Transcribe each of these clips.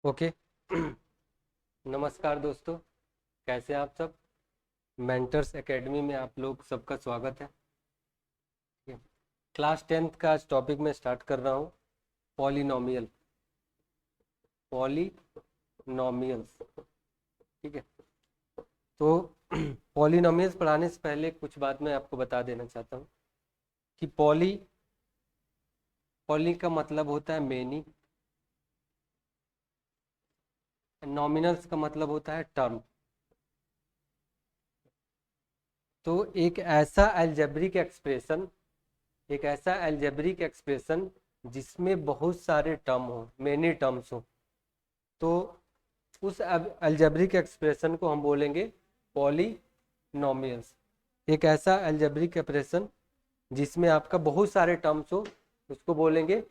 Okay. नमस्कार दोस्तों, कैसे हैं आप सब। मेंटर्स एकेडमी में आप लोग सबका स्वागत है। ठीक है। क्लास 10th का आज टॉपिक मैं स्टार्ट कर रहा हूँ। Polynomial, polynomials. ठीक है। तो पॉलिनोमियल्स पढ़ाने से पहले कुछ बात मैं आपको बता देना चाहता हूँ कि पॉली पॉली का मतलब होता है मेनी, नॉमिनल्स का मतलब होता है टर्म। तो एक ऐसा एल्जेब्रिक एक्सप्रेशन जिसमें बहुत सारे टर्म हो, मेनी टर्म्स हो, तो उस एल्जेब्रिक एक्सप्रेशन को हम बोलेंगे पॉलिनोमियल्स। एक ऐसा एल्जेब्रिक एक्सप्रेशन जिसमें आपका बहुत सारे टर्म्स हो, उसको बोलेंगे।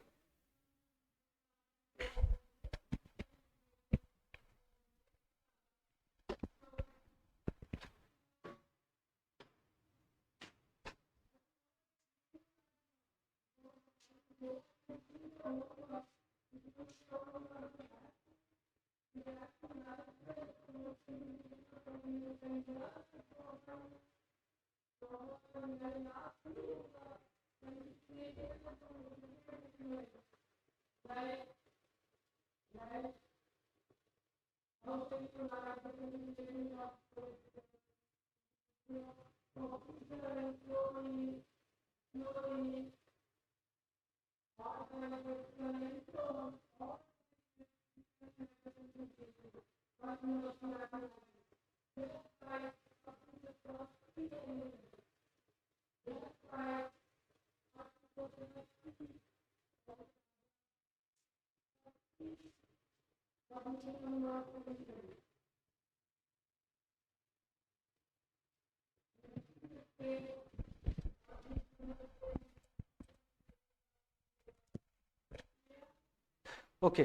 Okay.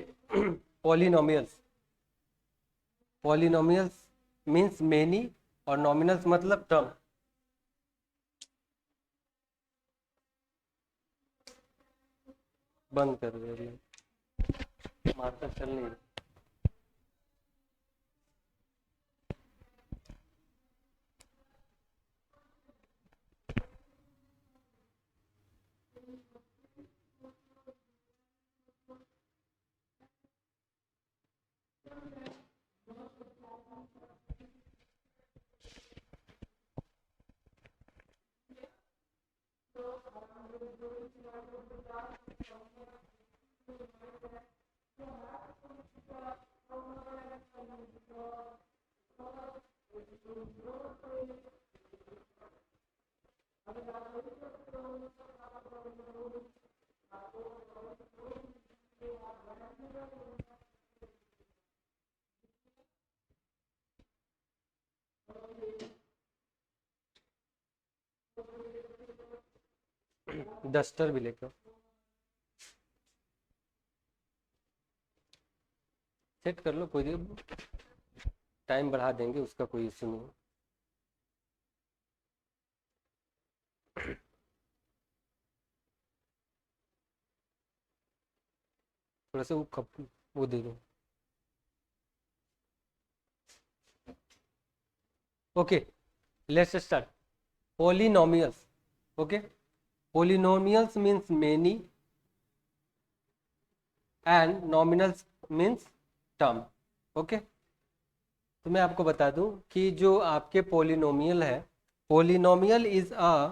Polynomials polynomials means many, और नॉमिनल्स मतलब टर्म। बंद कर दे, मार्कर चल नहीं रहा। डस्टर भी लेकर सेट कर लो, कोई टाइम बढ़ा देंगे, उसका कोई इशू नहीं है। थोड़ा सा वो दे दो। Okay, let's start. Polynomials. Okay, polynomials means many and nominals means term. Okay, तो मैं आपको बता दूं कि जो आपके पॉलिनोमियल है, polynomial is a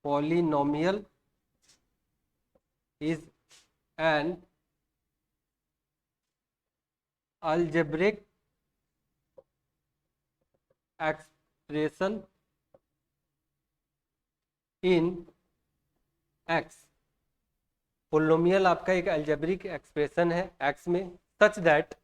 polynomial is an algebraic expression in x। Polynomial आपका एक अलजेब्रिक एक्सप्रेशन है x में, सच दैट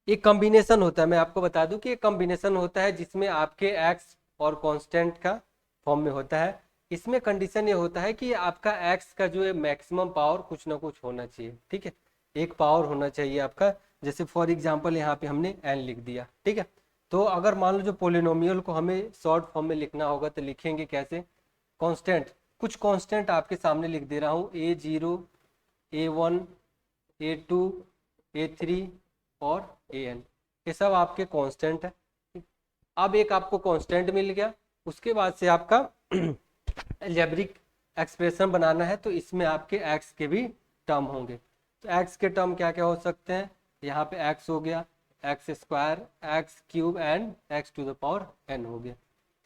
एक कॉम्बिनेशन होता है। मैं आपको बता दूं कि एक कॉम्बिनेशन होता है जिसमें आपके x और कांस्टेंट का फॉर्म में होता है। इसमें कंडीशन ये होता है कि आपका x का जो है मैक्सिमम पावर कुछ ना कुछ होना चाहिए। ठीक है, एक पावर होना चाहिए आपका। जैसे फॉर एग्जांपल यहाँ पे हमने n लिख दिया। ठीक है, तो अगर मान लो जो पोलिनोमियल को हमें शॉर्ट फॉर्म में लिखना होगा तो लिखेंगे कैसे। कांस्टेंट, कुछ कांस्टेंट आपके सामने लिख दे रहा हूँ, a0 a1 A2, A3 और AN, ये सब आपके कांस्टेंट है। अब एक आपको कांस्टेंट मिल गया, उसके बाद से आपका अलजेब्रिक एक्सप्रेशन बनाना है, तो इसमें आपके x के भी टर्म होंगे। तो x के टर्म क्या क्या हो सकते हैं, यहाँ पे x हो गया, x square, x cube and x to the power n हो गया।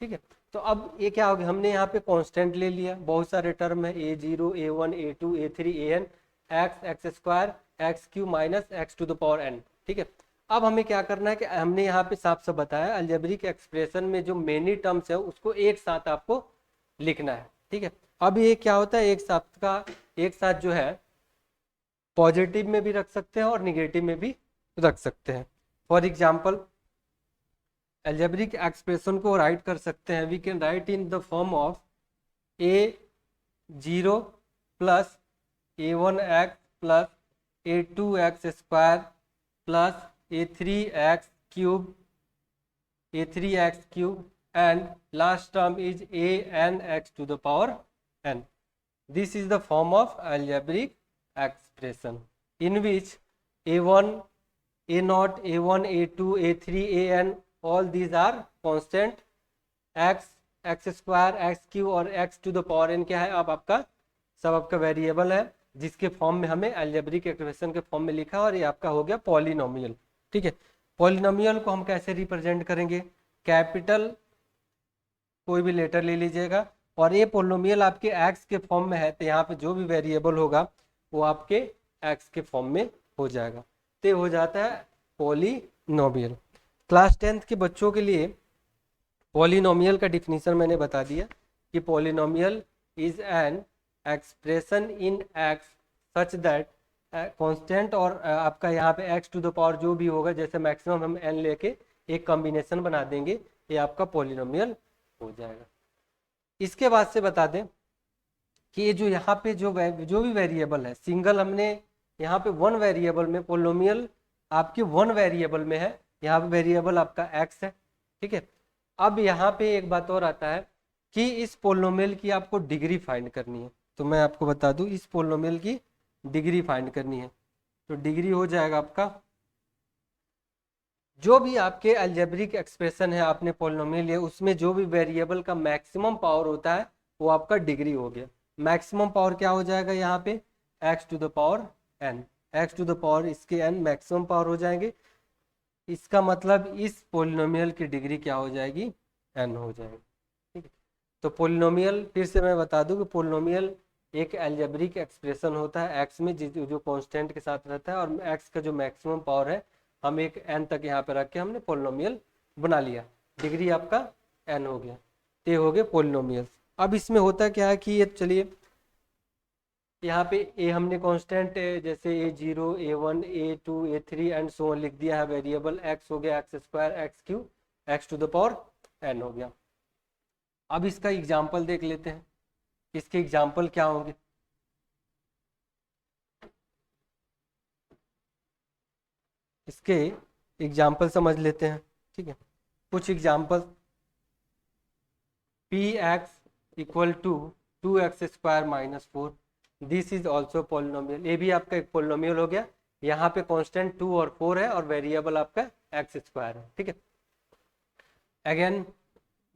ठीक है, तो अब ये क्या हो गया, हमने यहाँ पे कांस्टेंट ले लिया, बहुत सारे टर्म है, A0, A1, A2, A3, AN, x, x square, x cube minus x to the power n। ठीक है, अब हमें क्या करना है कि हमने यहाँ पे साफ साफ बताया, अलजेब्रिक एक्सप्रेशन में जो मेनी टर्म्स है उसको एक साथ आपको लिखना है। ठीक है, अब ये क्या होता है, एक साथ जो है पॉजिटिव में भी रख सकते हैं और निगेटिव में भी रख सकते हैं। फॉर एग्जाम्पल अलजेब्रिक एक्सप्रेशन को राइट कर सकते हैं, we can write in the form of A0 plus A1x plus A2x square plus A3x cube and last term is ANX to the power n. This is the form of algebraic expression in which A1, A0, A1, A2, A3, AN, all these are constant, x, x square, x cube और x to the power n क्या है, अब आपका सब आपका variable है, जिसके form में हमें अलजेब्रिक एक्सप्रेशन के फॉर्म में लिखा, और ये आपका हो गया पॉलिनोमियल। ठीक है, पॉलिनोमियल को हम कैसे रिप्रेजेंट करेंगे, कैपिटल कोई भी लेटर ले लीजिएगा, और ये पॉलिनोमियल आपके एक्स के फॉर्म में है, तो यहाँ पे जो भी वेरिएबल होगा वो आपके एक्स के फॉर्म में हो जाएगा, तो हो जाता है पॉलिनोमियल। क्लास 10th के बच्चों के लिए पॉलिनोमियल का डिफिनीशन मैंने बता दिया कि polynomial is an expression in x such that constant और आपका यहाँ पे x टू द पावर जो भी होगा, जैसे मैक्सिमम हम n लेके एक कॉम्बिनेशन बना देंगे, ये आपका पॉलिनोमियल हो जाएगा। इसके बाद से बता दें कि ये जो यहाँ पे जो भी वेरिएबल है, सिंगल हमने यहाँ पे वन वेरिएबल में, पॉलिनोमियल आपके वन वेरिएबल में है, यहाँ पे वेरिएबल आपका x है। ठीक है, अब यहाँ पे एक बात और आता है कि इस पॉलिनोमियल की आपको डिग्री फाइंड करनी है, तो मैं आपको बता दूं इस पॉलिनोमियल की डिग्री फाइंड करनी है, तो डिग्री हो जाएगा आपका, जो भी आपके अलजेब्रिक एक्सप्रेशन है आपने पॉलिनोमियल लिया, उसमें जो भी वेरिएबल का मैक्सिमम पावर होता है वो आपका डिग्री हो गया। मैक्सिमम पावर क्या हो जाएगा यहाँ पे, x to the power n, x to the power इसके n मैक्सिमम पावर हो जाएंगे, इसका मतलब इस पॉलिनोमियल की डिग्री क्या हो जाएगी, n हो जाएगी। ठीक है, तो पॉलिनोमियल फिर से मैं बता दूं कि पॉलिनोमियल एक अलजेब्रिक एक्सप्रेशन होता है x में जो कांस्टेंट के साथ रहता है, और x का जो मैक्सिमम पावर है हम एक n तक यहाँ पे रख के हमने पॉलिनोमियल बना लिया, डिग्री आपका n हो गया, ते हो गए पॉलिनोमियल। अब इसमें होता क्या है कि ये चलिए यहाँ पे a हमने कांस्टेंट जैसे A0, A1, A2, A3 and so on लिख दिया है, वेरिएबल x हो गया x square, x cube, x to the power n हो गया। अब इसका एग्जाम्पल देख लेते हैं, इसके एग्जाम्पल क्या होंगे। इसके एग्जाम्पल समझ लेते हैं। ठीक है, कुछ example, px equal to 2x square minus 4, this is also polynomial, ये भी आपका एक पॉलिनोमियल हो गया, यहाँ पे कांस्टेंट 2 और 4 है और वेरिएबल आपका एक्स स्क्वायर है। ठीक है, again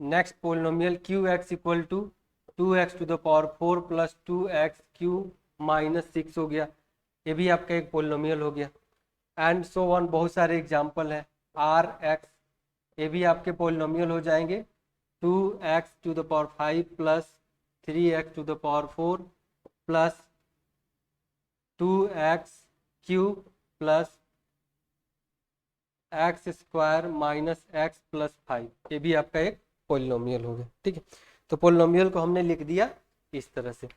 next polynomial qx equal to 2x to the power 4 plus 2x cube minus 6 हो गया, ये भी आपका एक पॉलिनोमियल हो गया, एंड सो वन, बहुत सारे एग्जाम्पल है, rx, ये भी आपके पॉलिनोमियल हो जाएंगे, 2x to the power 5 plus 3x to the power 4 plus 2x cube plus x square minus x plus 5, ये भी आपका एक पॉलिनोमियल हो गया। ठीक है, तो पॉलिनोमियल को हमने लिख दिया इस तरह से।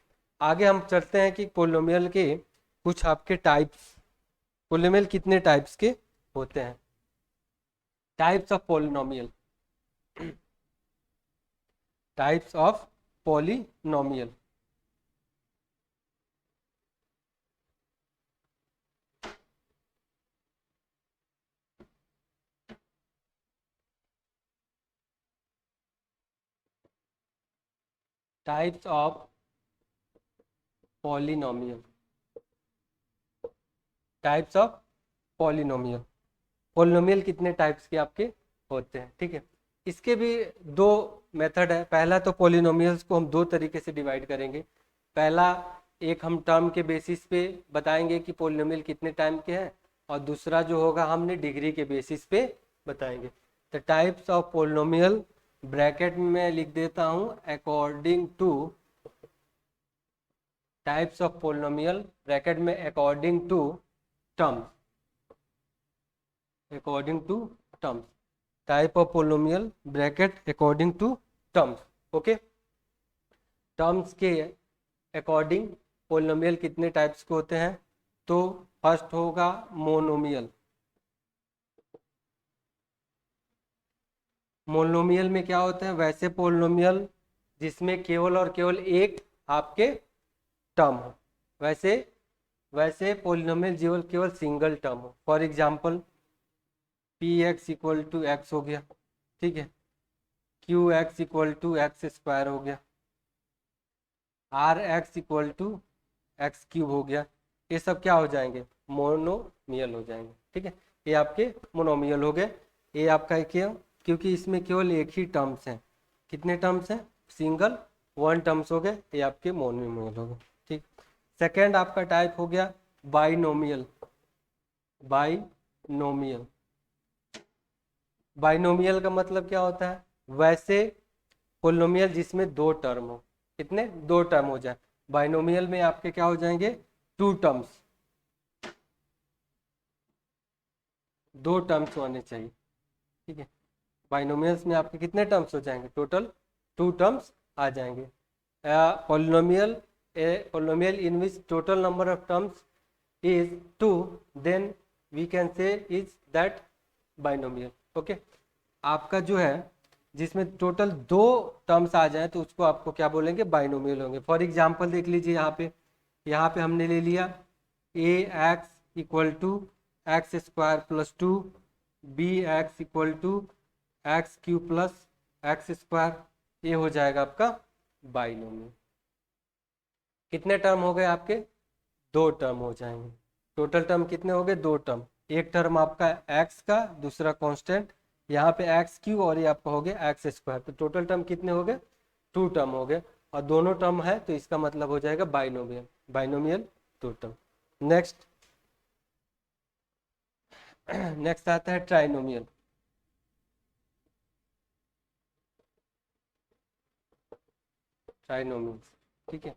आगे हम चलते हैं कि पॉलिनोमियल के कुछ आपके टाइप्स, पॉलिनोमियल कितने टाइप्स के होते हैं, types of polynomial, types of polynomial. Types of polynomial, types of polynomial. Polynomial कितने टाइप्स के आपके होते हैं, ठीक है। इसके भी दो मेथड है। पहला तो पॉलिनोमियल्स को हम दो तरीके से डिवाइड करेंगे। पहला, एक हम टर्म के बेसिस पे बताएंगे कि पॉलिनोमियल कितने टाइम के हैं, और दूसरा जो होगा हमने डिग्री के बेसिस पे बताएंगे। The types of polynomial, bracket में लिख देता हूं according to, types of polynomial bracket में according to terms, according to terms, type of polynomial bracket according to terms. Okay, terms के अकॉर्डिंग पोलिनोमियल कितने टाइप्स के होते हैं? तो फर्स्ट होगा मोनोमियल। मोनोमियल में क्या होता है? वैसे पोलिनोमियल जिसमें केवल और केवल एक आपके टर्म हो, वैसे वैसे पोलिनोमियल केवल केवल सिंगल टर्म हो। For example P x equal to x हो गया, ठीक है, Q x equal to x square हो गया, R x equal to x cube हो गया। ये सब क्या हो जाएंगे? मोनोमियल हो जाएंगे, ठीक है। ये आपके मोनोमियल हो गए। ये आपका क्या, क्योंकि इसमें केवल एक ही टर्म्स हैं। कितने टर्म्स हैं? सिंगल वन टर्म्स हो गए, ये आपके मोनोमियल हो गए, ठीक। सेकेंड आपका टाइप हो गया बाइनोमियल। बाइनोमियल, बाइनोमियल का मतलब क्या होता है? वैसे पोलिनोमियल जिसमें दो टर्म हो। कितने? दो टर्म हो जाए। बाइनोमियल में आपके क्या हो जाएंगे? टू टर्म्स, दो टर्म्स होने चाहिए, ठीक है। बाइनोमियल्स में आपके कितने टर्म्स हो जाएंगे? टोटल टू टर्म्स आ जाएंगे। Polynomial, polynomial in which total number of terms is two, then we can say is that binomial. Okay, आपका जो है जिसमें टोटल दो टर्म्स आ जाए तो उसको आपको क्या बोलेंगे? बाइनोमियल होंगे। फॉर एग्जांपल देख लीजिए, यहाँ पे हमने ले लिया a x equal to x square plus two, b x equal to x Q plus x square. ये हो जाएगा आपका बाइनोमियल। कितने टर्म हो गए आपके? दो टर्म हो जाएंगे। टोटल टर्म कितने हो गए? दो टर्म। एक टर्म आपका एक्स का, दूसरा कांस्टेंट, यहाँ पे एक्स क्यू, और ये आपका हो गया एक्स स्क्वायर। तो टोटल टर्म कितने हो गए? टू टर्म हो गए। और दोनों टर्म है तो इसका मतलब हो जाएगा binomial. Binomial two term. Next next आता है ट्राइनोमियल। ट्राइनोमियल, ठीक है।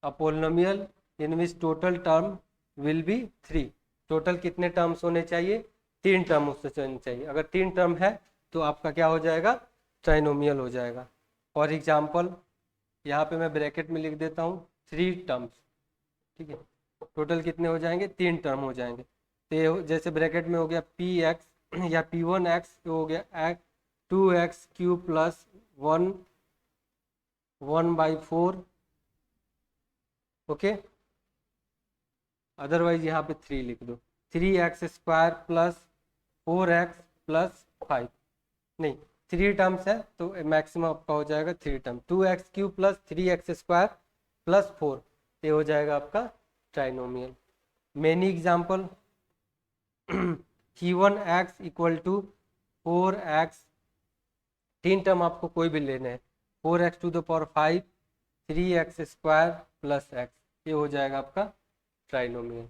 A polynomial in which total term will be three. Total कितने टर्म्स होने चाहिए? तीन टर्म उससे होने चाहिए। अगर तीन टर्म है तो आपका क्या हो जाएगा? ट्राइनोमियल हो जाएगा। फॉर एग्जाम्पल यहाँ पे मैं ब्रैकेट में लिख देता हूँ थ्री टर्म्स, ठीक है। टोटल कितने हो जाएंगे? तीन टर्म हो जाएंगे। तो जैसे ब्रैकेट में हो गया पी एक्स या पी वन एक्स हो गया two x Q plus one, 1/4, okay. Otherwise यहाँ पे थ्री लिख दो, three x square plus four x plus five. नहीं, थ्री टर्म्स है तो मैक्सिमम आपका हो जाएगा three term, two x Q plus three x square plus four. ये हो जाएगा आपका trinomial. Many example one x equal to four x, तीन टर्म आपको कोई भी लेने हैं, four x to the power five, three x square plus x. ये हो जाएगा आपका ट्राइनोमियल।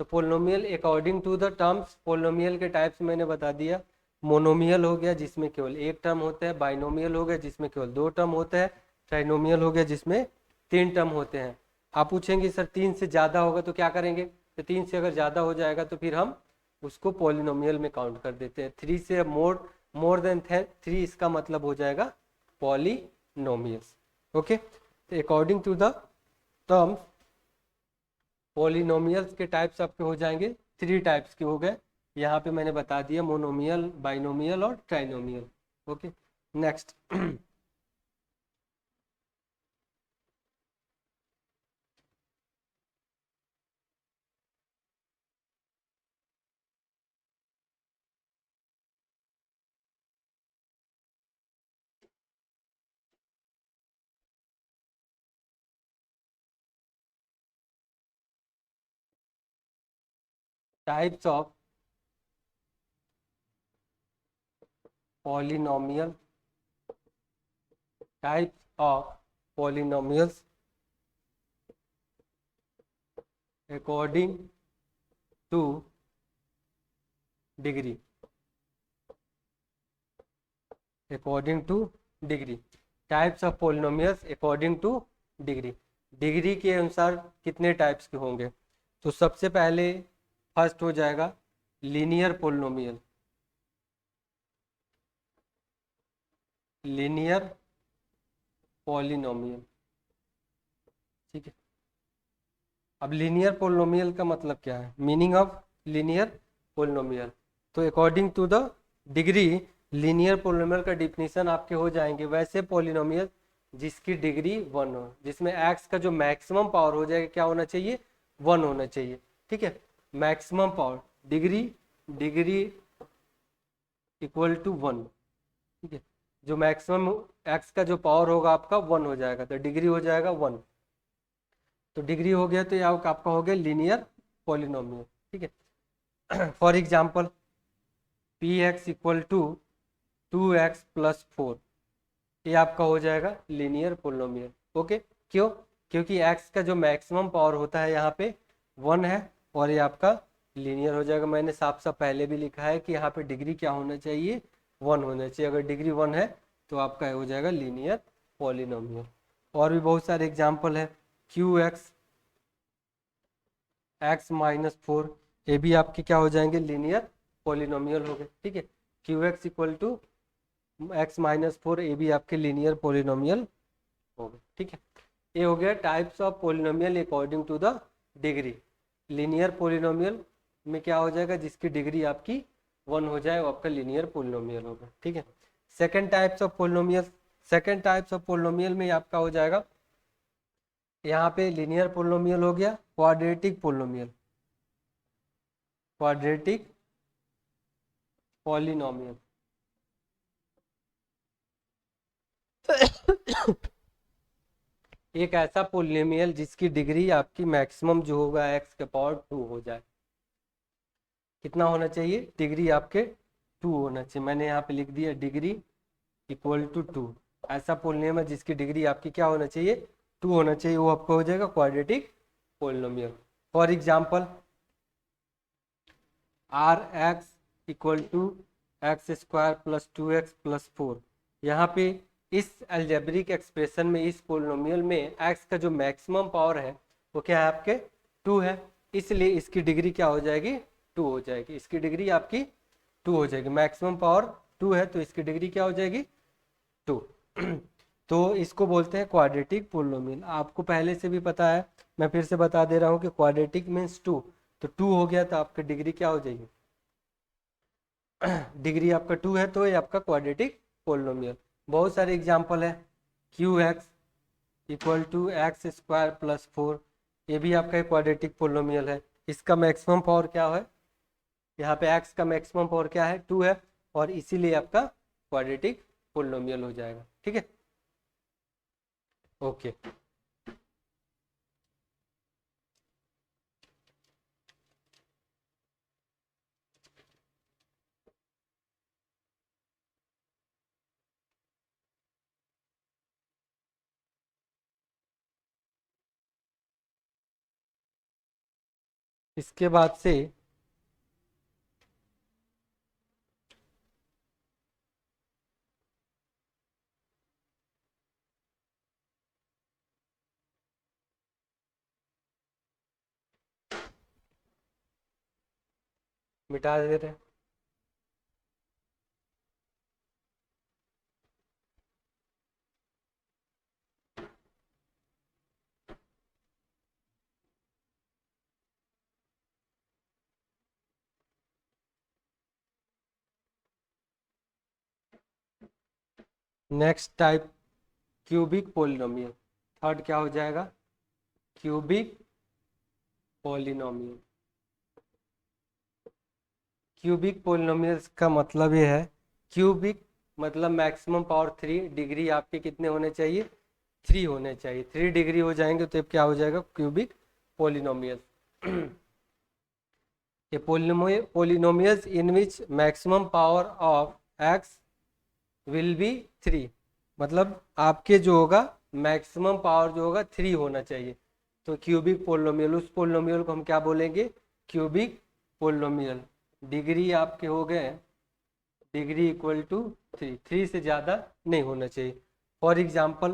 तो polynomial according to the terms, polynomial के टाइप्स मैंने बता दिया। मोनोमियल हो गया जिसमें केवल एक टर्म होता है, बाइनोमियल हो गया जिसमें केवल दो टर्म होता है, ट्राइनोमियल हो गया जिसमें तीन टर्म होते हैं। आप पूछेंगे सर तीन से ज़्यादा होगा तो क्या करेंगे? तो तीन से अगर ज़्यादा हो जाएगा तो फिर हम उसको पॉलिनोमियल में काउंट कर देते हैं। थ्री से मोर देन थ्री, इसका मतलब हो जाएगा पॉलिनोमियल्स। ओके, तो according to the terms polynomials के टाइप्स आपके हो जाएंगे, थ्री टाइप्स के हो गए। यहाँ पे मैंने बता दिया मोनोमियल, बाइनोमियल और trinomial. Okay, next types of polynomial, types of polynomials according two degree, according two degree, types of polynomials according two degree, degree के अनुसार कितने टाइप्स के होंगे। तो सबसे पहले फर्स्ट हो जाएगा लीनियर पॉलिनोमियल, लीनियर पॉलिनोमियल, ठीक है। अब लीनियर पॉलिनोमियल का मतलब क्या है, मीनिंग ऑफ लीनियर पॉलिनोमियल, तो according to the degree linear polynomial का डिफिनीशन आपके हो जाएंगे वैसे पॉलिनोमियल जिसकी डिग्री 1 हो, जिसमें एक्स का जो मैक्सिमम पावर हो जाएगा क्या होना चाहिए, 1 होना चाहिए, ठीक है। Maximum power degree, degree equal to 1, ठीक है। जो मैक्सिमम एक्स का जो पावर होगा आपका 1 हो जाएगा, तो डिग्री हो जाएगा 1, तो डिग्री हो गया तो ये आपका हो गया लीनियर पॉलिनोमियल, ठीक है। For example P x equal to 2x+4, ये आपका हो जाएगा लीनियर पॉलिनोमियल, ओके। क्यों, क्योंकि x का जो मैक्सिमम पावर होता है यहाँ पे 1 है और ये आपका लीनियर हो जाएगा। मैंने साफ साफ पहले भी लिखा है कि यहाँ पे डिग्री क्या होना चाहिए, 1 होना चाहिए, अगर डिग्री 1 है तो आपका हो जाएगा लीनियर पॉलिनोमियल। और भी बहुत सारे एग्जाम्पल है, QX x-4, ये भी आपके क्या हो जाएंगे, लीनियर पॉलिनोमियल हो गए, ठीक है। QX इक्वल टू x-4, ये भी आपके लीनियर पॉलिनोमियल हो गए, ठीक है। ये हो गया types of polynomial according to the degree. Linear polynomial में क्या हो जाएगा, जिसकी डिग्री आपकी 1 हो जाए वो आपका लीनियर पॉलिनोमियल होगा, ठीक है। Second types of polynomial, second types of polynomial में आपका हो जाएगा, यहाँ पे लीनियर पॉलिनोमियल हो गया, क्वाड्रेटिक पॉलिनोमियल, क्वाड्रेटिक पॉलिनोमियल एक ऐसा पॉलिनोमियल जिसकी डिग्री आपकी मैक्सिमम जो होगा x के पावर 2 हो जाए। कितना होना चाहिए, डिग्री आपके 2 होना चाहिए, मैंने यहाँ पे लिख दिया डिग्री इक्वल टू 2, ऐसा पॉलिनोमियल जिसकी डिग्री आपकी क्या होना चाहिए, 2 होना चाहिए, वो आपका हो जाएगा quadratic polynomial. For example Rx equal to x² + 2x+4, यहाँ पे इस अलजेब्रिक एक्सप्रेशन में, इस पोलिनोमियल में x का जो मैक्सिमम पावर है वो क्या है आपके 2 है, इसलिए इसकी डिग्री क्या हो जाएगी, 2 हो जाएगी, इसकी डिग्री आपकी 2 हो जाएगी, मैक्सिमम पावर 2 है तो इसकी डिग्री क्या हो जाएगी, 2। तो इसको बोलते हैं क्वाड्रेटिक पोलिनोमियल। आपको पहले से भी पता है, मैं फिर से बता दे रहा हूँ कि क्वाड्रेटिक मीन्स 2, तो 2 हो गया तो आपकी डिग्री क्या हो जाएगी, डिग्री आपका 2 है तो ये आपका क्वाड्रेटिक पोलिनोमियल। बहुत सारे एग्जांपल है, QX इक्वल टू x² + 4, ये भी आपका क्वाड्रेटिक पोलिनोमियल है, इसका मैक्सिमम पावर क्या है, यहाँ पे x का मैक्सिमम पावर क्या है, 2 है, और इसीलिए आपका क्वाड्रेटिक पोलिनोमियल हो जाएगा, ठीक है, ओके। इसके बाद से मिटा दे रहे हैं, next type cubic polynomial, third क्या हो जाएगा, क्यूबिक पोलिनोमियल। क्यूबिक पोलिनोमियल्स का मतलब ये है, क्यूबिक मतलब मैक्सिमम पावर 3, डिग्री आपके कितने होने चाहिए, 3 होने चाहिए, 3 डिग्री हो जाएंगे तो क्या हो जाएगा cubic polynomial. A polynomials in which maximum power of x will be 3, मतलब आपके जो होगा मैक्सिमम पावर जो होगा 3 होना चाहिए। तो क्यूबिक पोलिनोमियल, उस पोलिनोमियल को हम क्या बोलेंगे? Cubic polynomial. डिग्री आपके हो गए डिग्री इक्वल टू 3 से ज़्यादा नहीं होना चाहिए। For example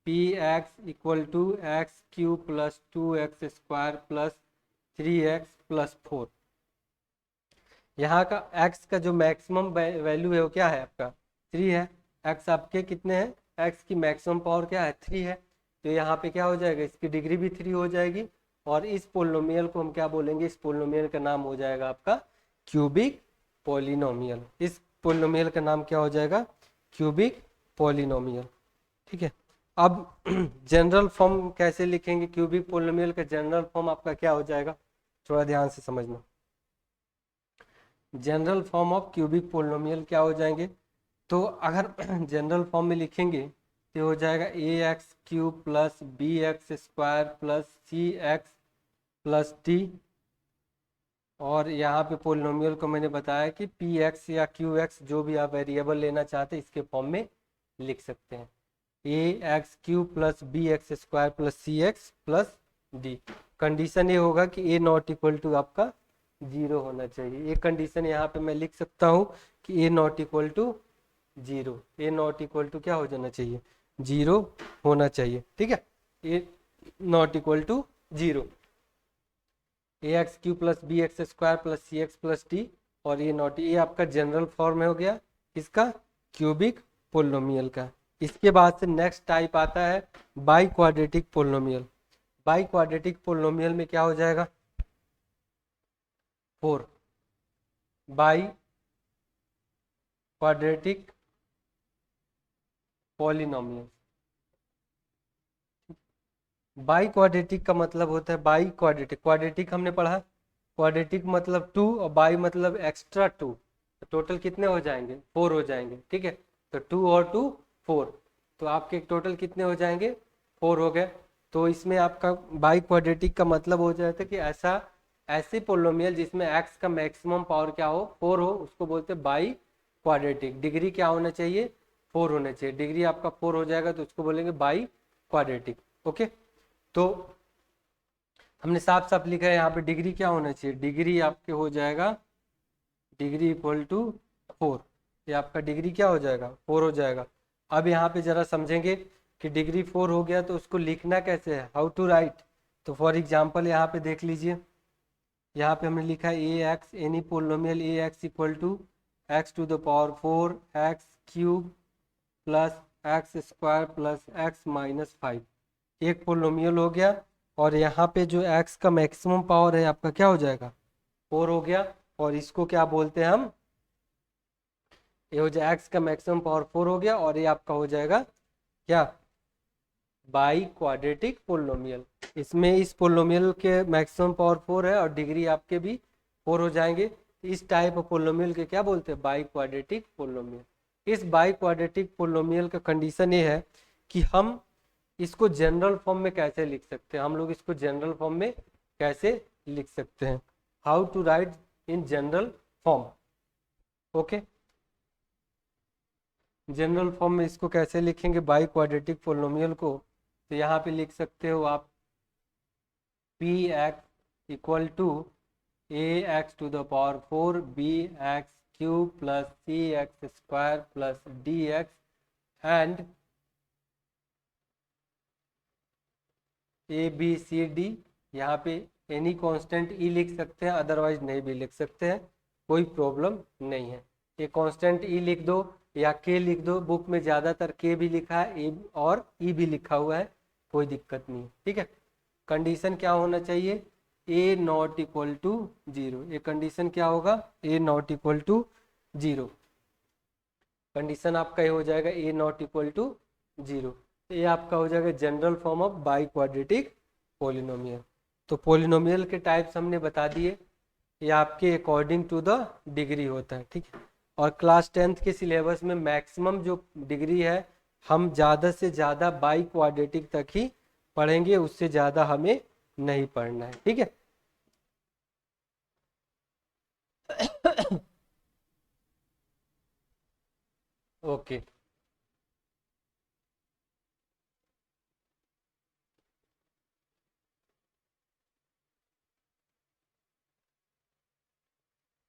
P x equal to x Q plus 2x square plus 3x plus 4। यहाँ का x का जो मैक्सिमम वैल्यू है वो क्या है आपका? 3 है। x आपके कितने हैं? x की मैक्सिमम पावर क्या है? 3 है। तो यहाँ पे क्या हो जाएगा? इसकी डिग्री भी 3 हो जाएगी। और इस पोलिनोमियल को हम क्या बोलेंगे? इस पोलिनोमियल का नाम हो जाएगा आपका क्यूबिक पोलिनोमियल। इस पोलिनोमियल का नाम क्या हो जाएगा? Cubic polynomial. ठीक है। अब जनरल फॉर्म कैसे लिखेंगे? क्यूबिक पोलिनोमियल का जनरल फॉर्म आपका क्या हो जाएगा? थोड़ा ध्यान से समझना। General form of cubic polynomial क्या हो जाएंगे? तो अगर जनरल फॉर्म में लिखेंगे तो हो जाएगा a x cube plus b x square plus C x plus t. और यहाँ पे पोलिनोमियल को मैंने बताया कि पी एक्स या क्यू एक्स जो भी आप वेरिएबल लेना चाहते हैं इसके फॉर्म में लिख सकते हैं। A x cube plus b x square plus C x plus d. Condition ये होगा कि ए नॉट इक्वल टू आपका 0 होना चाहिए। ये कंडीशन यहाँ पे मैं लिख सकता हूँ कि a not equal to 0। A not equal to क्या हो जाना चाहिए? 0 होना चाहिए। ठीक है। A not equal to 0। A x Q plus b x square plus C x plus t. और ये नॉट, ये आपका जनरल फॉर्म हो गया इसका क्यूबिक पोलिनोमियल का। इसके बाद से नेक्स्ट टाइप आता है by quadratic polynomial. By quadratic polynomial में क्या हो जाएगा? 4 by quadratic polynomial. By quadratic का मतलब होता है बाई क्वाड्रेटिक। क्वाड्रेटिक हमने पढ़ा, क्वाड्रेटिक मतलब 2 और बाई मतलब एक्स्ट्रा 2। तो टोटल कितने हो जाएंगे? 4 हो जाएंगे। ठीक है। तो 2 और 2 4। तो आपके टोटल कितने हो जाएंगे? 4 हो गए। तो इसमें आपका बाई क्वाड्रेटिक का मतलब हो जाता है कि ऐसे पोलिनोमियल जिसमें x का मैक्सिमम पावर क्या हो? 4 हो, उसको बोलते हैं बाई क्वाड्रेटिक। डिग्री क्या होना चाहिए? 4 होना चाहिए। डिग्री आपका 4 हो जाएगा तो उसको बोलेंगे बाई क्वाड्रेटिक। ओके। तो हमने साफ साफ लिखा है यहाँ पे डिग्री क्या होना चाहिए? डिग्री आपके हो जाएगा डिग्री इक्वल टू 4। ये आपका डिग्री क्या हो जाएगा? 4 हो जाएगा। अब यहाँ पे जरा समझेंगे कि डिग्री 4 हो गया तो उसको लिखना कैसे है? How to write? तो फॉर एग्जाम्पल यहाँ पे देख लीजिए, यहाँ पे हमने लिखा है a x, any polynomial a x equal to x to the power 4 x cube plus x square plus x minus 5। एक पोलिनोमियल हो गया। और यहाँ पे जो x का मैक्सिमम पावर है आपका क्या हो जाएगा? 4 हो गया। और इसको क्या बोलते हैं हम? ये हो जाए x का मैक्सिमम पावर 4 हो गया और ये आपका हो जाएगा क्या? By quadratic polynomial. इसमें इस पोलिनोमियल के मैक्सिमम पावर 4 है और डिग्री आपके भी 4 हो जाएंगे। इस टाइप ऑफ पोलिनोमियल के क्या बोलते हैं? By quadratic polynomial. इस बाई क्वाड्रेटिक पोलिनोमियल का कंडीशन ये है कि हम इसको जनरल फॉर्म में कैसे लिख सकते हैं? हम लोग इसको जनरल फॉर्म में कैसे लिख सकते हैं? How to write in general form. Okay. General form में इसको कैसे लिखेंगे बाई क्वाड्रेटिक पोलिनोमियल को? तो यहाँ पे लिख सकते हो आप P x equal to A x to the power 4 B x cube plus C x square plus D x and A B C D. यहाँ पे एनी कांस्टेंट ई लिख सकते हैं, अदरवाइज नहीं भी लिख सकते हैं, कोई प्रॉब्लम नहीं है। ये कांस्टेंट ई लिख दो या के लिख दो। बुक में ज़्यादातर के भी लिखा है, ए और ई भी लिखा हुआ है, कोई दिक्कत नहीं है। ठीक है। कंडीशन क्या होना चाहिए? ए नॉट इक्वल टू 0। ये कंडीशन क्या होगा? ए नॉट इक्वल टू 0। कंडीशन आपका ये हो जाएगा ए नॉट इक्वल टू 0। ये आपका हो जाएगा general form of by quadratic polynomial. तो पोलिनोमियल के टाइप्स हमने बता दिए। ये आपके अकॉर्डिंग टू द डिग्री होता है। ठीक है। और क्लास 10th के सिलेबस में मैक्सिमम जो डिग्री है हम ज़्यादा से ज़्यादा बाई क्वाड्रेटिक तक ही पढ़ेंगे, उससे ज़्यादा हमें नहीं पढ़ना है। ठीक है। ओके।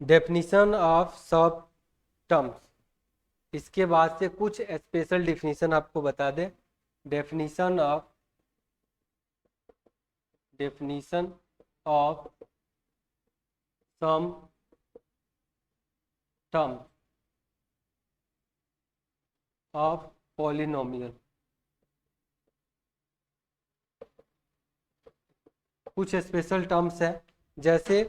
डेफिनीशन ऑफ सब टर्म्स, इसके बाद से कुछ स्पेशल डिफिनीशन आपको बता दें। Definition of some term of polynomial. कुछ स्पेशल टर्म्स हैं, जैसे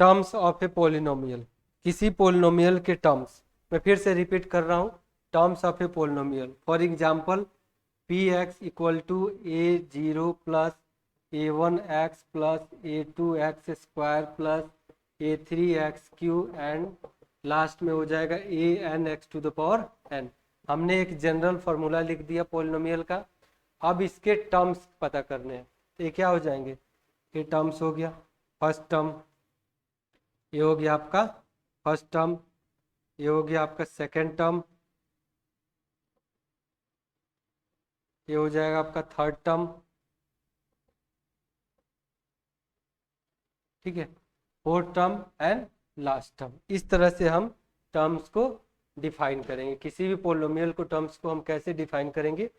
टर्म्स ऑफ ए पोलिनोमियल, किसी पोलिनोमियल के टर्म्स। मैं फिर से रिपीट कर रहा हूँ, terms of a polynomial. For example P x equal to a0 plus a1x plus a2x square plus a3x³ and last में हो जाएगा an(x to the power n)। हमने एक जनरल फार्मूला लिख दिया पोलिनोमियल का। अब इसके टर्म्स पता करने हैं, तो ये क्या हो जाएंगे, ये टर्म्स हो गया फर्स्ट टर्म, ये हो गया आपका फर्स्ट टर्म, ये हो गया आपका सेकेंड टर्म, ये हो जाएगा आपका थर्ड टर्म, ठीक है, fourth term and last term. इस तरह से हम टर्म्स को डिफाइन करेंगे। किसी भी पोलिनोमियल को टर्म्स को हम कैसे डिफाइन करेंगे,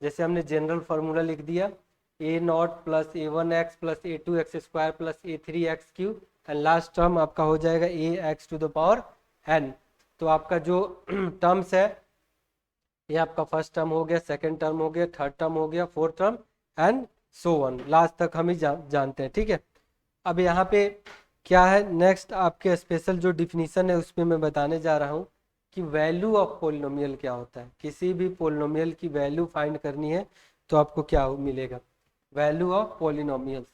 जैसे हमने जनरल फार्मूला लिख दिया a0 plus a1x plus a2x square plus a3x³ and last term आपका हो जाएगा ax to the power n। तो आपका जो टर्म्स है, ये आपका फर्स्ट टर्म हो गया, सेकंड टर्म हो गया, थर्ड टर्म हो गया, fourth term and so on, last तक हम ही जानते हैं, ठीक है। अब यहाँ पे क्या है, नेक्स्ट आपके स्पेशल जो डिफिनीशन है उसमें मैं बताने जा रहा हूँ कि वैल्यू ऑफ पोलिनोमियल क्या होता है। किसी भी पोलिनोमियल की वैल्यू फाइंड करनी है तो आपको क्या मिलेगा, value of polynomials.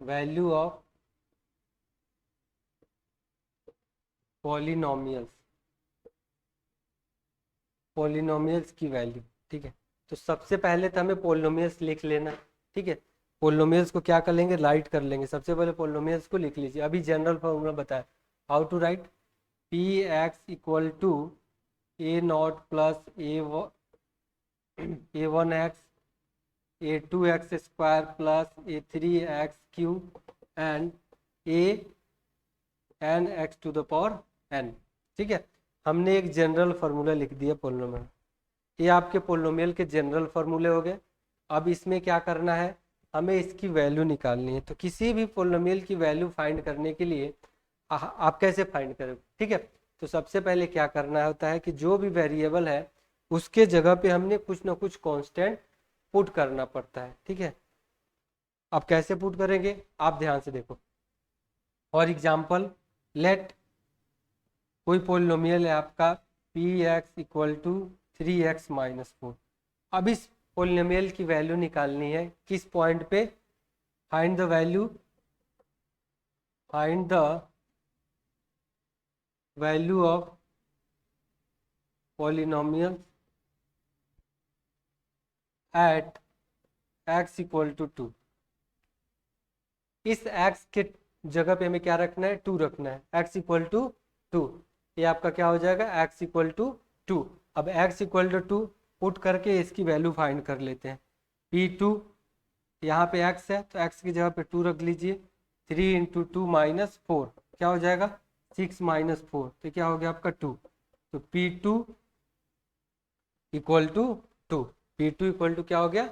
Value of polynomials, polynomials की वैल्यू, ठीक है। तो सबसे पहले तो हमें पॉलिनोमियल्स लिख लेना, ठीक है। पॉलिनोमियल्स को क्या कर लेंगे, राइट कर लेंगे। सबसे पहले पॉलिनोमियल्स को लिख लीजिए। अभी जनरल फॉर्मूला बताया how to write, P x equal to a0 plus a1x a2x square plus a3x³ and an(x to the power n), ठीक है। हमने एक जनरल फार्मूला लिख दिया पोलिनोमियल। ये आपके पोलिनोमियल के जनरल फार्मूले हो गए। अब इसमें क्या करना है, हमें इसकी वैल्यू निकालनी है। तो किसी भी पोलिनोमियल की वैल्यू फाइंड करने के लिए आप कैसे फाइंड करोगे, ठीक है। तो सबसे पहले क्या करना होता है कि जो भी वेरिएबल है उसके जगह पे हमने कुछ ना कुछ कांस्टेंट पुट करना पड़ता है, ठीक है। अब कैसे पुट करेंगे, आप ध्यान से देखो। फॉर एग्जाम्पल लेट कोई पोलिनोमियल है आपका P x equal to 3x minus 4। अब इस पोलिनोमियल की वैल्यू निकालनी है किस पॉइंट पे, find the value, find the value of polynomial at x equal to 2। इस x के जगह पे हमें क्या रखना है, 2 रखना है, x इक्वल टू 2। ये आपका क्या हो जाएगा, x इक्वल टू 2। अब x इक्वल टू 2 पुट करके इसकी वैल्यू फाइंड कर लेते हैं। P2 यहाँ पे x है तो x की जगह पे 2 रख लीजिए। 3 इंटू 2 माइनस 4 क्या हो जाएगा, 6 माइनस 4 तो क्या हो गया आपका 2। तो P2 equal to 2, P2 equal to क्या हो गया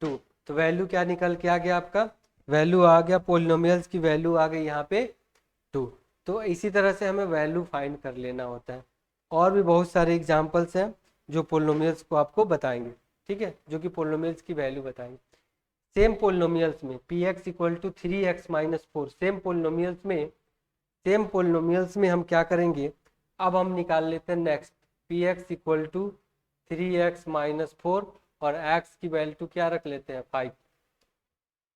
2। तो वैल्यू क्या निकल के आ गया आपका, वैल्यू आ गया पोलिनोमियल्स की वैल्यू आ गई यहाँ पे 2। तो इसी तरह से हमें वैल्यू फाइंड कर लेना होता है। और भी बहुत सारे एग्जांपल्स हैं जो पोलिनोमियल्स को आपको बताएंगे, ठीक है, जो कि पोलिनोमियल्स की वैल्यू बताएंगे। सेम पोलिनोमियल्स में P x equal to 3x minus 4, same polynomials में हम क्या करेंगे, अब हम निकाल लेते हैं next P x equal to 3x minus 4 और x की वैल्यू क्या रख लेते हैं 5।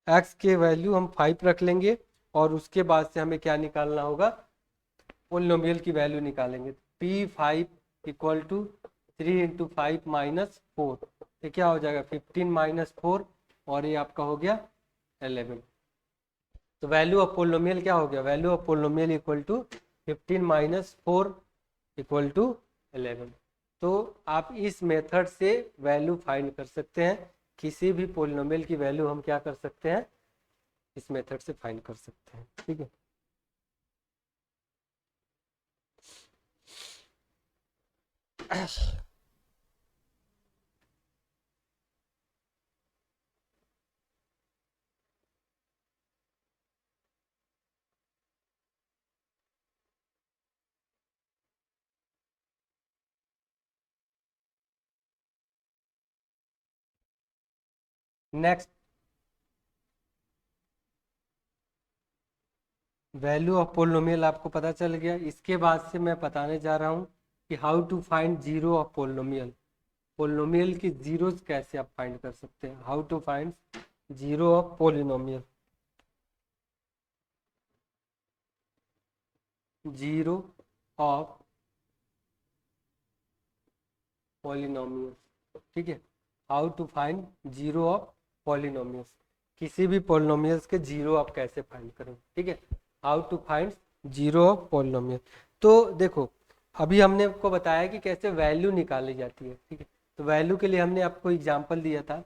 x के वैल्यू हम 5 रख लेंगे और उसके बाद से हमें क्या निकालना होगा, पोलिनोमियल की वैल्यू निकालेंगे। P5 equal to 3 into 5 minus 4, ये क्या हो जाएगा 15 माइनस 4, और ये आपका हो गया 11। तो वैल्यू ऑफ पोलिनोमियल क्या हो गया, value of polynomial equal to 15 minus 4 equal to 11। तो आप इस मेथड से वैल्यू फाइंड कर सकते हैं, किसी भी पोलिनोमियल की वैल्यू हम क्या कर सकते हैं, इस मेथड से फाइंड कर सकते हैं। ठीक है, नेक्स्ट वैल्यू ऑफ पोलिनोमियल आपको पता चल गया। इसके बाद से मैं बताने जा रहा हूँ कि how to find zero of polynomial. Polynomial की जीरोस कैसे आप फाइंड कर सकते हैं, how to find zero of polynomial. Zero of polynomial, ठीक है, how to find zero of polynomials. किसी भी पॉलिनोमियल्स के जीरो आप कैसे फाइंड करें, ठीक है, how to find zero of polynomial. तो देखो, अभी हमने आपको बताया कि कैसे वैल्यू निकाली जाती है, ठीक है। तो वैल्यू के लिए हमने आपको एग्जांपल दिया था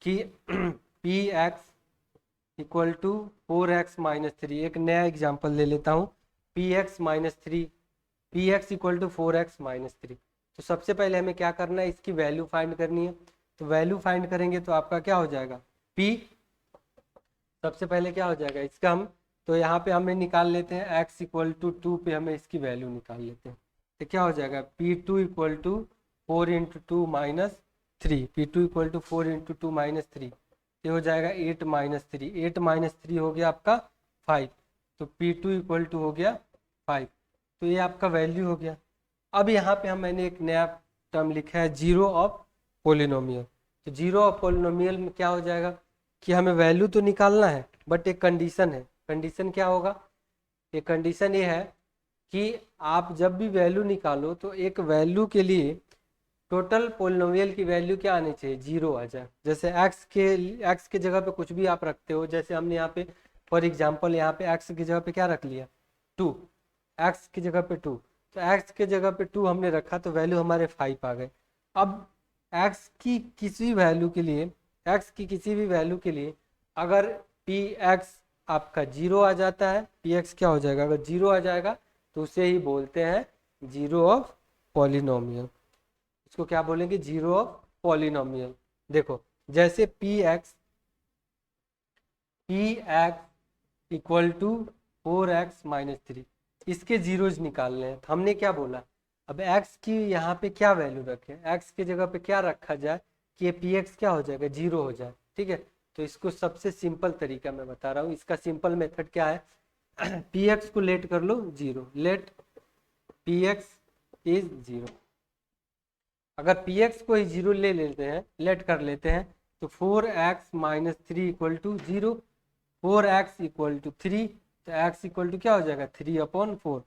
कि P x equal to 4x minus 3। एक नया एग्जाम्पल ले लेता हूँ, P x minus 3, P x equal to 4x minus 3। तो सबसे पहले हमें क्या करना है, इसकी वैल्यू फाइंड करनी है। तो वैल्यू फाइंड करेंगे तो आपका क्या हो जाएगा, p, सबसे पहले क्या हो जाएगा इसका, हम तो यहाँ पे हमें निकाल लेते हैं x इक्वल टू 2 पे हमें इसकी वैल्यू निकाल लेते हैं। तो क्या हो जाएगा P2 equal to 4 into 2 minus 3, P2 equal to 4 into 2 minus 3, ये हो जाएगा 8 माइनस 3, 8 माइनस 3 हो गया आपका 5। तो P2 इक्वल टू हो गया 5, तो ये आपका वैल्यू हो गया। अब यहाँ पे हम मैंने एक नया टर्म लिखा है जीरो ऑफ पोलिनोमियल। तो जीरो ऑफ पोलिनोमियल में क्या हो जाएगा कि हमें वैल्यू तो निकालना है, बट एक कंडीशन है। कंडीशन क्या होगा, एक कंडीशन ये है कि आप जब भी वैल्यू निकालो तो एक वैल्यू के लिए टोटल पोलिनोमियल की वैल्यू क्या आनी चाहिए, जीरो आ जाए। जैसे एक्स के जगह पे कुछ भी आप रखते हो, जैसे हमने यहाँ पे फॉर एग्जांपल यहाँ पे एक्स की जगह पे क्या रख लिया 2, एक्स की जगह पे 2, तो एक्स के जगह पे 2 हमने रखा तो वैल्यू हमारे 5 आ गए। अब एक्स की किसी वैल्यू के लिए, एक्स की किसी भी वैल्यू के लिए अगर पी एक्स आपका जीरो आ जाता है, पी एक्स क्या हो जाएगा, अगर जीरो आ जाएगा तो उसे ही बोलते हैं जीरो ऑफ पॉलिनोमियल। इसको क्या बोलेंगे, जीरो ऑफ पॉलिनोमियल। देखो जैसे P x equal to 4x minus 3, इसके जीरोज निकालने हैं। तो हमने क्या बोला, अब x की यहाँ पे क्या वैल्यू रखें, x की जगह पे क्या रखा जाए कि ये पी एक्स क्या हो जाएगा, जीरो हो जाए, ठीक है। तो इसको सबसे सिंपल तरीका मैं बता रहा हूँ, इसका सिंपल मेथड क्या है, पी एक्स को लेट कर लो zero, let p x is zero. अगर पी एक्स को ही जीरो ले लेते हैं, लेट कर लेते हैं, तो 4x minus 3 equal to zero, 4x equal to 3, तो x इक्वल टू क्या हो जाएगा 3/4।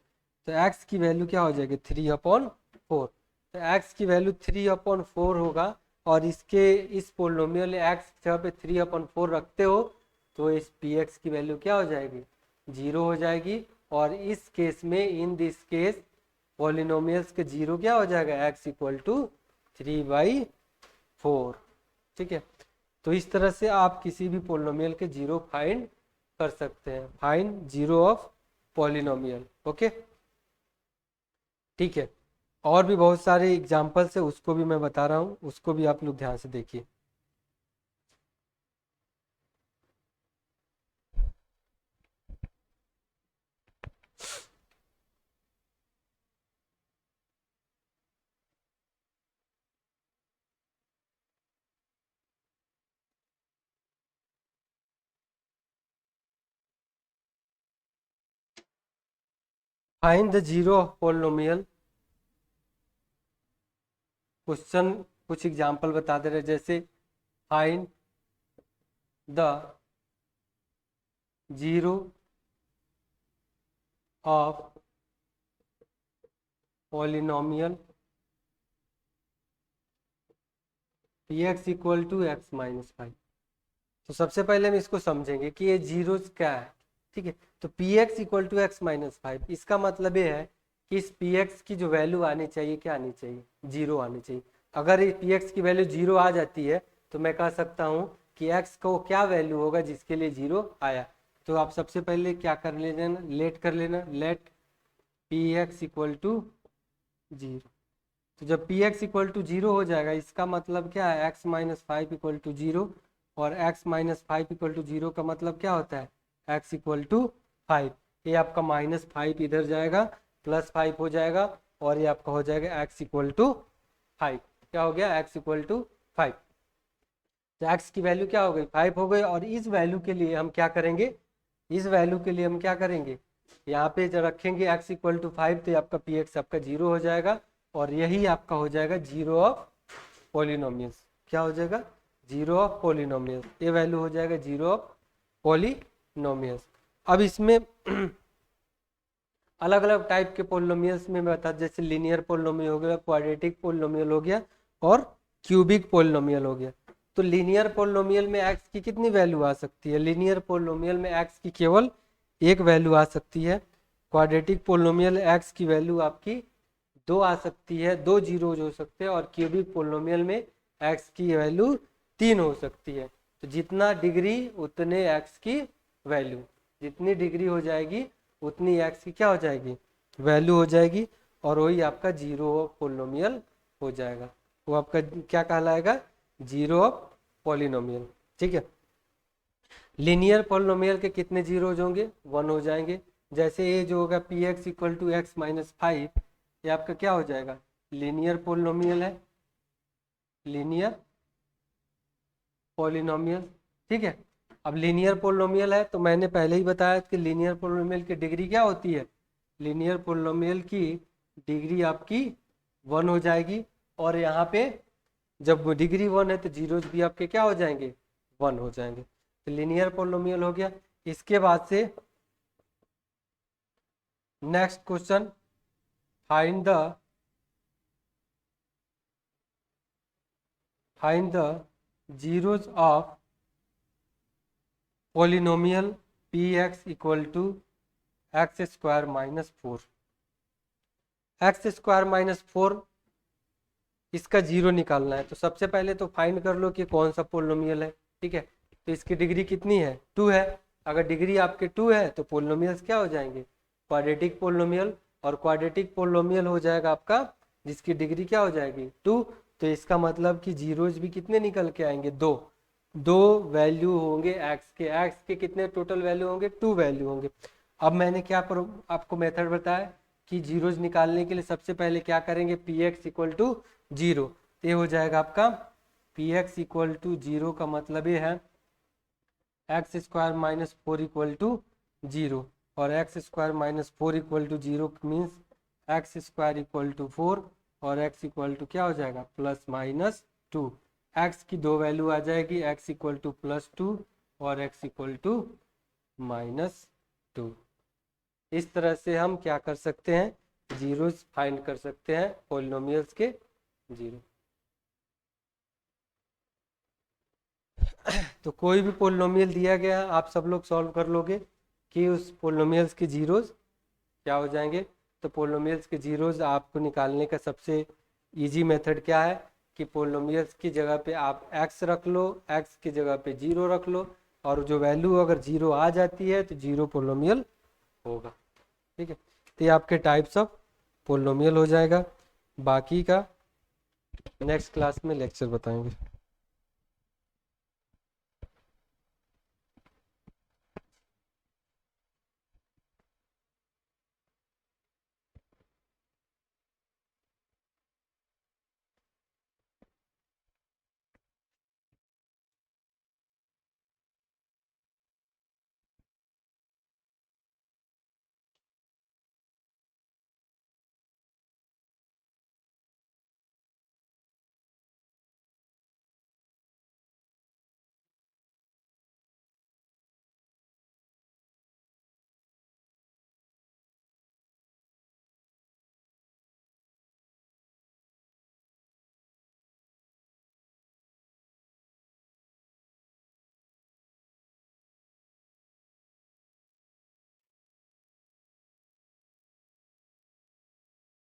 तो x की वैल्यू क्या हो जाएगी 3/4। तो x की वैल्यू 3/4 होगा, और इसके इस पोलिनोमियल x जगह पे 3/4 रखते हो तो इस पी एक्स की वैल्यू क्या हो जाएगी, जीरो हो जाएगी। और इस केस में, इन दिस केस, पॉलिनोमियल्स के जीरो क्या हो जाएगा, x इक्वल टू 3/4, ठीक है। तो इस तरह से आप किसी भी पोलिनोमियल के जीरो फाइंड कर सकते हैं, find zero of polynomial, okay, ठीक है। और भी बहुत सारे एग्जांपल्स है, उसको भी मैं बता रहा हूँ, उसको भी आप लोग ध्यान से देखिए। Find the zero of polynomial. Question कुछ एग्जांपल बता दे रहे, जैसे find the zero of polynomial px equal to x minus 5। तो सबसे पहले हम इसको समझेंगे कि ये जीरोस क्या है। ठीक है, तो px equal to x minus 5, इसका मतलब ये है कि इस px की जो वैल्यू आनी चाहिए क्या आनी चाहिए, जीरो आनी चाहिए। अगर ये px की वैल्यू जीरो आ जाती है तो मैं कह सकता हूँ कि x को क्या वैल्यू होगा जिसके लिए जीरो आया। तो आप सबसे पहले क्या कर लेना, लेट कर लेना, let px equal to zero. तो जब px इक्वल टू जीरो हो जाएगा इसका मतलब क्या है, x minus 5 equal to zero, और x minus 5 equal to zero का मतलब क्या होता है, x इक्वल टू 5। ये आपका माइनस 5 इधर जाएगा, प्लस 5 हो जाएगा, और ये आपका हो जाएगा x इक्वल टू 5। क्या हो गया, x इक्वल टू 5। तो x की वैल्यू क्या हो गई, 5 हो गई। और इस वैल्यू के लिए हम क्या करेंगे, इस वैल्यू के लिए हम क्या करेंगे, यहाँ पे जब रखेंगे x इक्वल टू 5 तो आपका px आपका जीरो हो जाएगा, और यही आपका हो जाएगा जीरो ऑफ पॉलिनोमियल्स। क्या हो जाएगा, जीरो ऑफ पॉलिनोमियल्स। ये वैल्यू हो जाएगा जीरो ऑफ पॉलिनोमियल्स। अब इसमें अलग अलग टाइप के पॉलिनोमियल्स में बता, जैसे लीनियर पॉलिनोमियल हो गया, क्वाड्रेटिक पॉलिनोमियल हो गया, और क्यूबिक पॉलिनोमियल हो गया। तो लीनियर पॉलिनोमियल में x की कितनी वैल्यू आ सकती है, लीनियर पॉलिनोमियल में x की केवल एक वैल्यू आ सकती है। क्वाड्रेटिक पॉलिनोमियल x की वैल्यू आपकी दो आ सकती है, दो जीरोज हो सकते हैं। और क्यूबिक पॉलिनोमियल में x की वैल्यू 3 हो सकती है। तो जितना डिग्री उतने x की वैल्यू, जितनी डिग्री हो जाएगी उतनी x की क्या हो जाएगी, वैल्यू हो जाएगी, और वही आपका जीरो ऑफ पॉलिनोमियल हो जाएगा। वो आपका क्या कहलाएगा, जीरो ऑफ पॉलिनोमियल। ठीक है, लीनियर पॉलिनोमियल के कितने जीरोज होंगे, 1 हो जाएंगे। जैसे ये जो होगा px equal to x minus 5, ये आपका क्या हो जाएगा, लीनियर पॉलिनोमियल है, लीनियर पॉलिनोमियल। ठीक है, अब लीनियर पॉलिनोमियल है तो मैंने पहले ही बताया कि लीनियर पॉलिनोमियल की डिग्री क्या होती है, लीनियर पॉलिनोमियल की डिग्री आपकी 1 हो जाएगी। और यहाँ पे जब डिग्री 1 है तो जीरोज भी आपके क्या हो जाएंगे, 1 हो जाएंगे। तो लीनियर पॉलिनोमियल हो गया। इसके बाद से next question, find the zeros of polynomial px equal to x square minus 4। X square minus 4 इसका जीरो निकालना है। तो सबसे पहले तो फाइंड कर लो कि कौन सा पोलिनोमियल है। ठीक है, तो इसकी डिग्री कितनी है, 2 है। अगर डिग्री आपके 2 है तो पोलिनोमियल्स क्या हो जाएंगे, क्वाड्रेटिक पोलिनोमियल। और क्वाड्रेटिक पोलिनोमियल हो जाएगा आपका जिसकी डिग्री क्या हो जाएगी, 2। तो इसका मतलब कि जीरोज भी कितने निकल के आएंगे, दो। दो वैल्यू होंगे एक्स के कितने टोटल वैल्यू होंगे, 2 वैल्यू होंगे। अब मैंने क्या आपको मेथड बताया कि जीरोज निकालने के लिए सबसे पहले क्या करेंगे, p x equal to zero. ये हो जाएगा आपका P x equal to zero का मतलब ये है x square minus 4 equal to zero. और x square minus 4 equal to zero means x square equal to 4, और x इक्वल टू क्या हो जाएगा, प्लस माइनस 2। एक्स की दो वैल्यू आ जाएगी, x इक्वल टू प्लस 2 और x इक्वल टू माइनस 2। इस तरह से हम क्या कर सकते हैं, जीरोस फाइंड कर सकते हैं पॉलिनोमियल्स के जीरो। तो कोई भी पॉलिनोमियल दिया गया आप सब लोग सॉल्व कर लोगे कि उस पॉलिनोमियल्स के जीरोस क्या हो जाएंगे। तो पॉलिनोमियल्स के जीरोस आपको निकालने का सबसे इजी मेथड क्या है कि पॉलिनोमियल्स की जगह पे आप x रख लो, x की जगह पे जीरो रख लो, और जो वैल्यू अगर जीरो आ जाती है तो जीरो पॉलिनोमियल होगा। ठीक है, तो ये आपके टाइप्स ऑफ पॉलिनोमियल हो जाएगा। बाकी का नेक्स्ट क्लास में लेक्चर बताएंगे।